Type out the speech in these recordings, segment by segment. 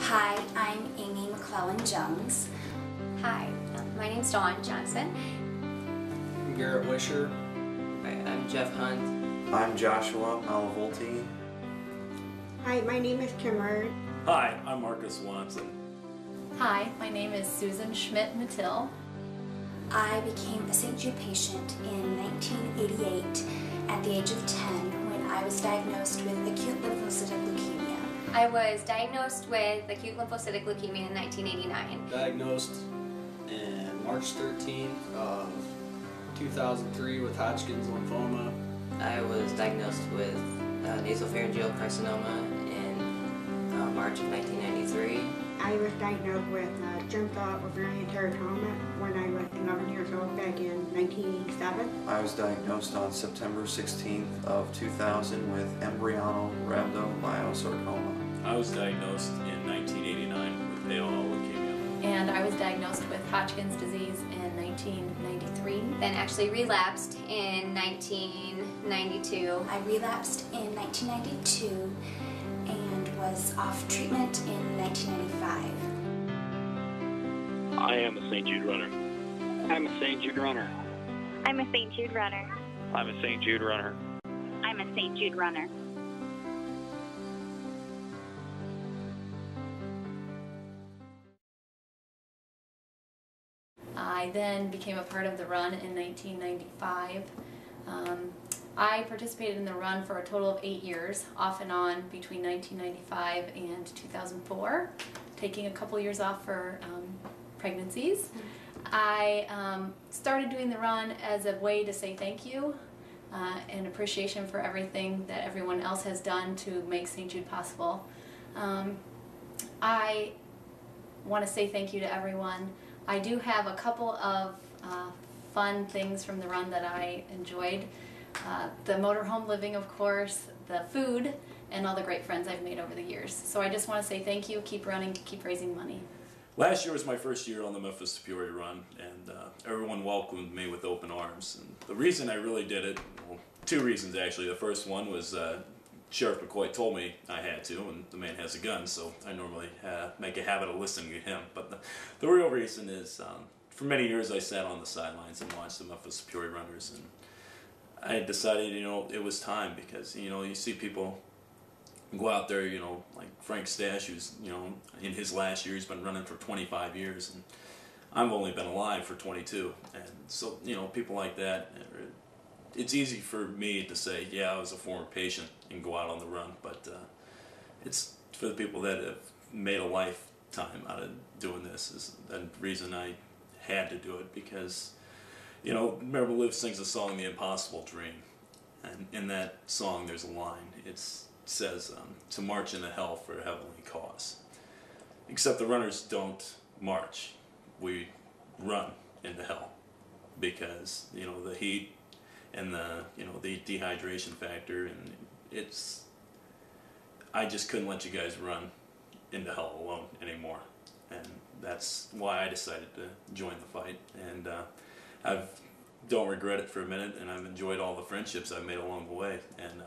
Hi, I'm Amy McClellan-Jones. Hi, my name's Dawn Johnson. I'm Garrett Wisher. Hi, I'm Jeff Hunt. I'm Joshua Malavolti. Hi, my name is Kimmer. Hi, I'm Marcus Watson. Hi, my name is Susan Schmidt-Mattil. I became a St. Jude patient in 1988 at the age of 10 when I was diagnosed with acute lymphocytic leukemia. I was diagnosed with acute lymphocytic leukemia in 1989. Diagnosed in March 13th of 2003 with Hodgkin's lymphoma. I was diagnosed with nasopharyngeal carcinoma in March of 1993. I was diagnosed with germ cell ovarian teratoma when I was 11 years old back in 1987. I was diagnosed on September 16th of 2000 with embryonal rhabdomyosarcoma. I was diagnosed in 1989 with ALL leukemia. And I was diagnosed with Hodgkin's disease in 1993. Then actually relapsed in 1992. I relapsed in 1992 and was off treatment in 1995. I am a St. Jude runner. I'm a St. Jude runner. I'm a St. Jude runner. I'm a St. Jude runner. I'm a St. Jude runner. I then became a part of the run in 1995. I participated in the run for a total of 8 years, off and on between 1995 and 2004, taking a couple years off for pregnancies. I started doing the run as a way to say thank you and appreciation for everything that everyone else has done to make St. Jude possible. I want to say thank you to everyone. I do have a couple of fun things from the run that I enjoyed. The motorhome living, of course, the food, and all the great friends I've made over the years. So I just want to say thank you, keep running, keep raising money. Last year was my first year on the Memphis to Peoria run, and everyone welcomed me with open arms. And the reason I really did it, well, two reasons actually. The first one was Sheriff McCoy told me I had to, and the man has a gun, so I normally make a habit of listening to him. But the real reason is, for many years I sat on the sidelines and watched the Memphis to Peoria runners, and I decided, it was time, because, you see people go out there, like Frank Stash, who's, in his last year, he's been running for 25 years, and I've only been alive for 22, and so, people like that, it's easy for me to say, yeah, I was a former patient and go out on the run, but it's for the people that have made a lifetime out of doing this is the reason I had to do it, because, Remember Liv sings a song, The Impossible Dream, and in that song there's a line, it says, to march into hell for a heavenly cause. Except the runners don't march, we run into hell, because, the heat and the dehydration factor, and I just couldn't let you guys run into hell alone anymore, and that's why I decided to join the fight, and I don't regret it for a minute, and I've enjoyed all the friendships I've made along the way. And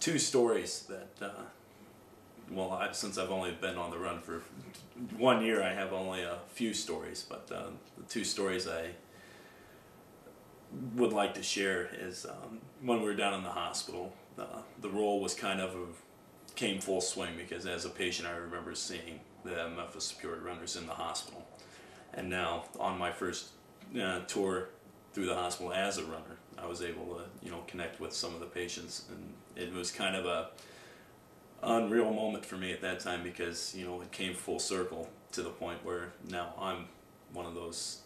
two stories that, since I've only been on the run for 1 year, I have only a few stories, but the two stories I would like to share is when we were down in the hospital, the role was came full swing, because as a patient I remember seeing the Memphis to Peoria runners in the hospital, and now on my first tour through the hospital as a runner, I was able to connect with some of the patients, and it was kind of a unreal moment for me at that time, because it came full circle to the point where now I'm one of those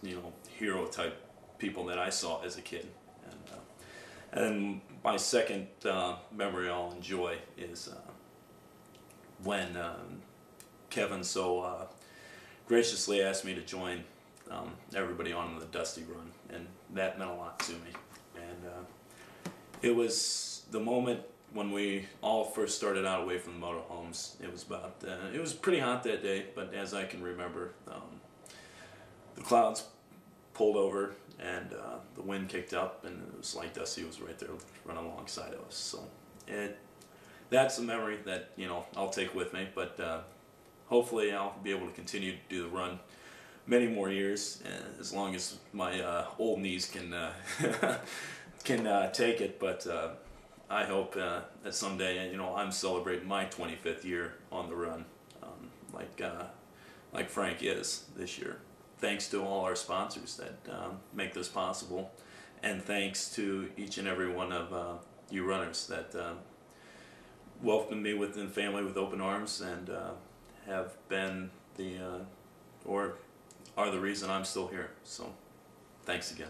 hero type people that I saw as a kid. And my second memory I'll enjoy is when Kevin so graciously asked me to join everybody on the Dusty Run, and that meant a lot to me. And it was the moment when we all first started out away from the motorhomes. It was pretty hot that day, but as I can remember, the clouds pulled over, and the wind kicked up, and it was like Dusty was right there running alongside of us. So that's a memory that I'll take with me. But hopefully I'll be able to continue to do the run many more years, as long as my old knees can can take it. But I hope that someday, I'm celebrating my 25th year on the run, like Frank is this year. Thanks to all our sponsors that make this possible, and thanks to each and every one of you runners that welcomed me within the family with open arms, and have been or are the reason I'm still here. So thanks again.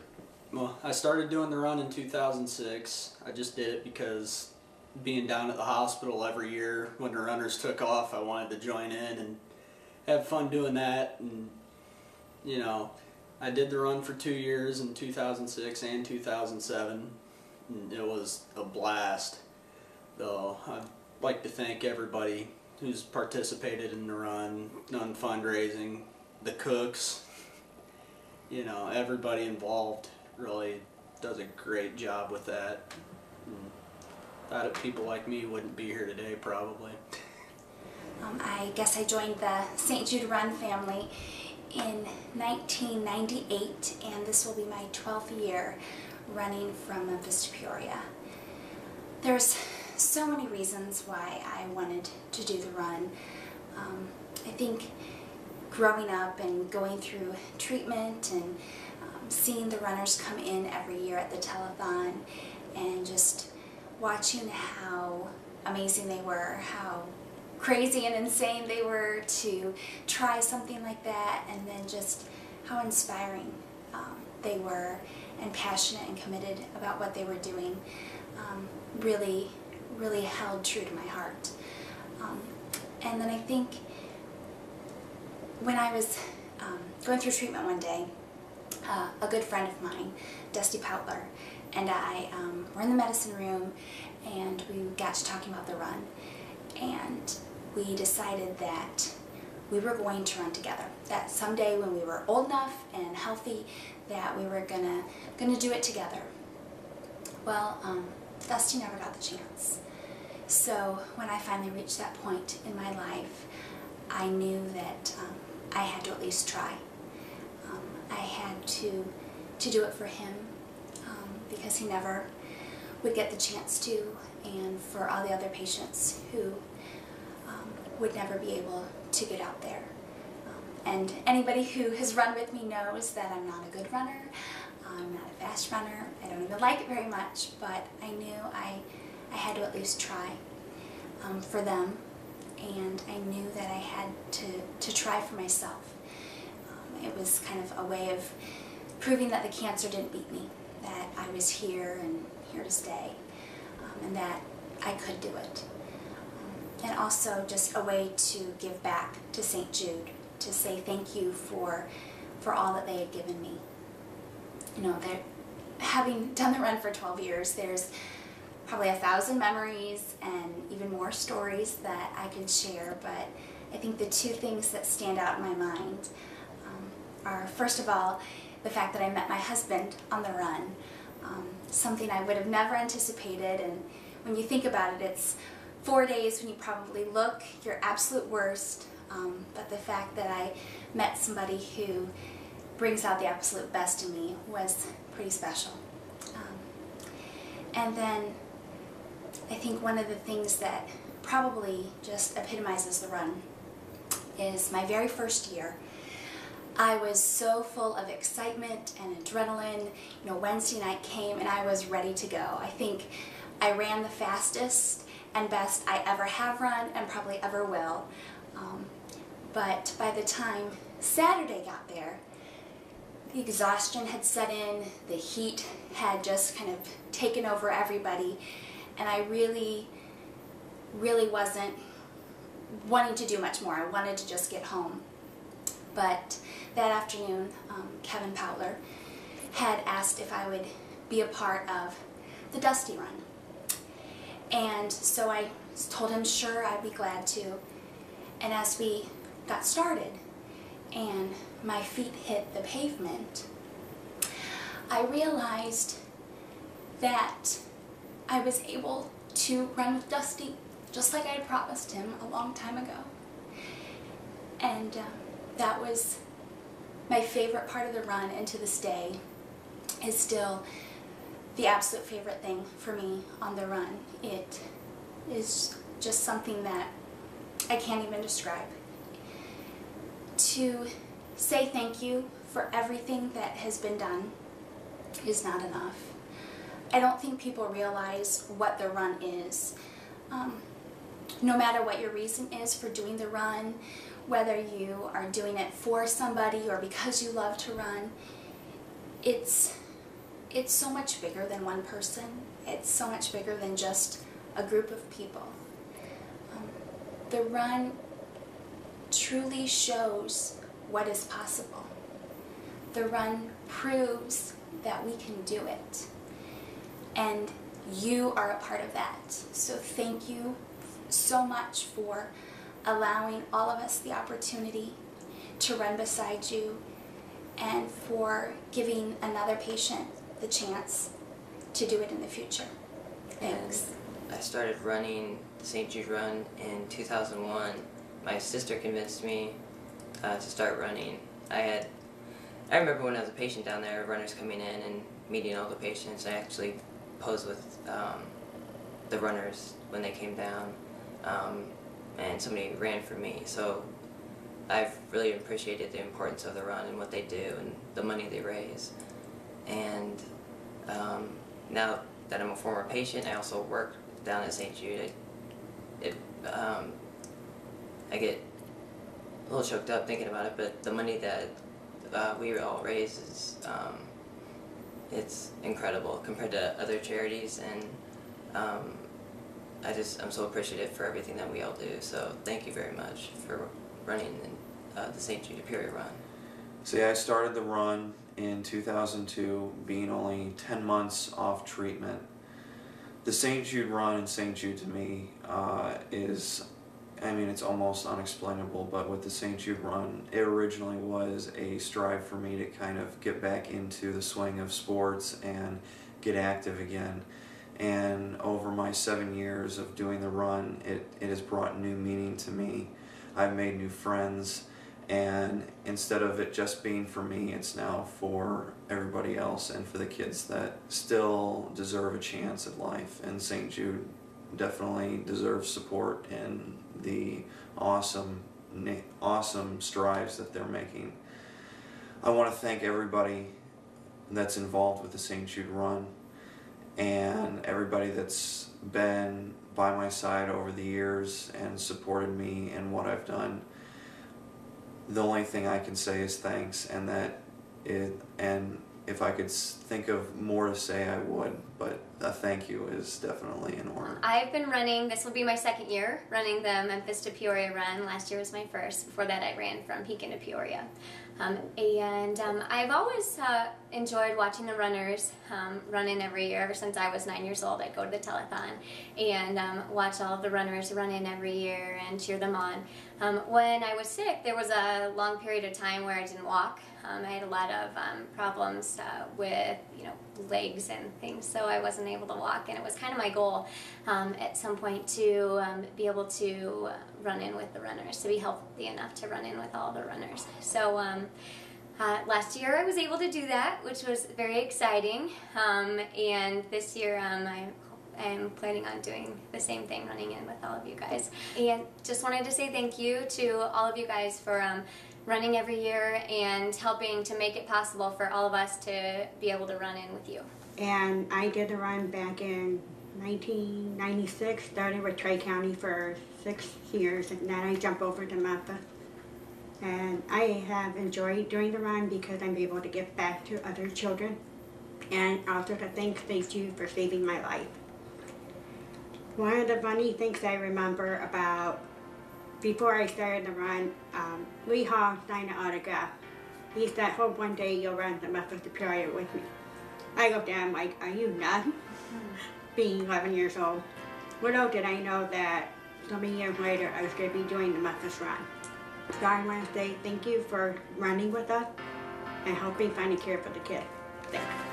Well, I started doing the run in 2006. I just did it because being down at the hospital every year when the runners took off, I wanted to join in and have fun doing that. And I did the run for 2 years in 2006 and 2007, and it was a blast. Though I'd like to thank everybody who's participated in the run, done fundraising, the cooks, everybody involved really does a great job with that. Without it, people like me wouldn't be here today, probably. I guess I joined the St. Jude Run family in 1998, and this will be my 12th year running from Memphis to Peoria. There's so many reasons why I wanted to do the run. I think growing up and going through treatment and seeing the runners come in every year at the telethon and just watching how amazing they were, how crazy and insane they were to try something like that, and then just how inspiring they were and passionate and committed about what they were doing, really held true to my heart. And then I think when I was going through treatment one day, a good friend of mine, Dusty Poutler, and I were in the medicine room, and we got to talking about the run, and we decided that we were going to run together. That someday when we were old enough and healthy, that we were gonna do it together. Well, Dusty never got the chance. So when I finally reached that point in my life, I knew that I had to at least try. I had to do it for him, because he never would get the chance to, and for all the other patients who would never be able to get out there. And anybody who has run with me knows that I'm not a good runner, I'm not a fast runner, I don't even like it very much, but I knew I had to at least try for them, and I knew that I had to try for myself. It was kind of a way of proving that the cancer didn't beat me, that I was here and here to stay, and that I could do it. And also just a way to give back to St. Jude, to say thank you for all that they had given me. Having done the run for 12 years, there's probably 1,000 memories and even more stories that I could share, but I think the two things that stand out in my mind are, first of all, the fact that I met my husband on the run, something I would have never anticipated. And when you think about it, it's 4 days when you probably look your absolute worst, but the fact that I met somebody who brings out the absolute best in me was pretty special. And then I think one of the things that probably just epitomizes the run is my very first year. I was so full of excitement and adrenaline. Wednesday night came and I was ready to go. I think I ran the fastest and best I ever have run and probably ever will. But by the time Saturday got there, the exhaustion had set in, the heat had just kind of taken over everybody, and I really wasn't wanting to do much more. I wanted to just get home. But that afternoon, Kevin Poutler had asked if I would be a part of the Dusty Run. And so I told him sure, I'd be glad to. And as we got started and my feet hit the pavement, I realized that I was able to run with Dusty just like I had promised him a long time ago. And that was my favorite part of the run, and to this day is still the absolute favorite thing for me on the run. It is just something that I can't even describe. To say thank you for everything that has been done is not enough. I don't think people realize what the run is. No matter what your reason is for doing the run, whether you are doing it for somebody or because you love to run, it's so much bigger than one person. It's so much bigger than just a group of people. The run truly shows what is possible. The run proves that we can do it. And you are a part of that. So thank you so much for allowing all of us the opportunity to run beside you, and for giving another patient the chance to do it in the future. Thanks. And I started running the St. Jude Run in 2001. My sister convinced me to start running. I remember when I was a patient down there, runners coming in and meeting all the patients. I actually posed with the runners when they came down, and somebody ran for me. So I've really appreciated the importance of the run and what they do and the money they raise. And now that I'm a former patient, I also work down at St. Jude. I get a little choked up thinking about it, but the money that we all raise is it's incredible compared to other charities, and I'm so appreciative for everything that we all do. So thank you very much for running the St. Jude Peoria Run. See, I started the run in 2002, being only 10 months off treatment. The St. Jude Run and St. Jude to me is, I mean, it's almost unexplainable, but with the St. Jude Run, it originally was a strive for me to kind of get back into the swing of sports and get active again. And over my 7 years of doing the run, it has brought new meaning to me. I've made new friends, and instead of it just being for me, it's now for everybody else and for the kids that still deserve a chance at life. And St. Jude definitely deserves support in the awesome strides that they're making. I want to thank everybody that's involved with the St. Jude Run, and everybody that's been by my side over the years and supported me in what I've done. The only thing I can say is thanks, and if I could think of more to say, I would, but a thank you is definitely in order. I've been running, this will be my second year, running the Memphis to Peoria run. Last year was my first. Before that I ran from Pekin to Peoria. I've always enjoyed watching the runners running every year. Ever since I was 9 years old, I'd go to the telethon and watch all of the runners run in every year and cheer them on. When I was sick, there was a long period of time where I didn't walk. I had a lot of problems with legs and things, so I wasn't able to walk, and it was kind of my goal at some point to be able to run in with the runners, to be healthy enough to run in with all the runners. So last year I was able to do that, which was very exciting, and this year I'm planning on doing the same thing, running in with all of you guys. And just wanted to say thank you to all of you guys for running every year and helping to make it possible for all of us to be able to run in with you. And I did the run back in 1996, started with Tri-County for 6 years, and then I jumped over to Memphis. And I have enjoyed doing the run because I'm able to give back to other children, and also to thank St. Jude for saving my life. One of the funny things I remember about before I started the run, Lee Hall signed an autograph. He said, "Hope one day you'll run the Memphis to Peoria with me." I looked at him like, "Are you nuts?" Being 11 years old. Little did I know that so many years later I was going to be doing the Memphis run. So I want to say thank you for running with us and helping find a cure for the kids. Thanks.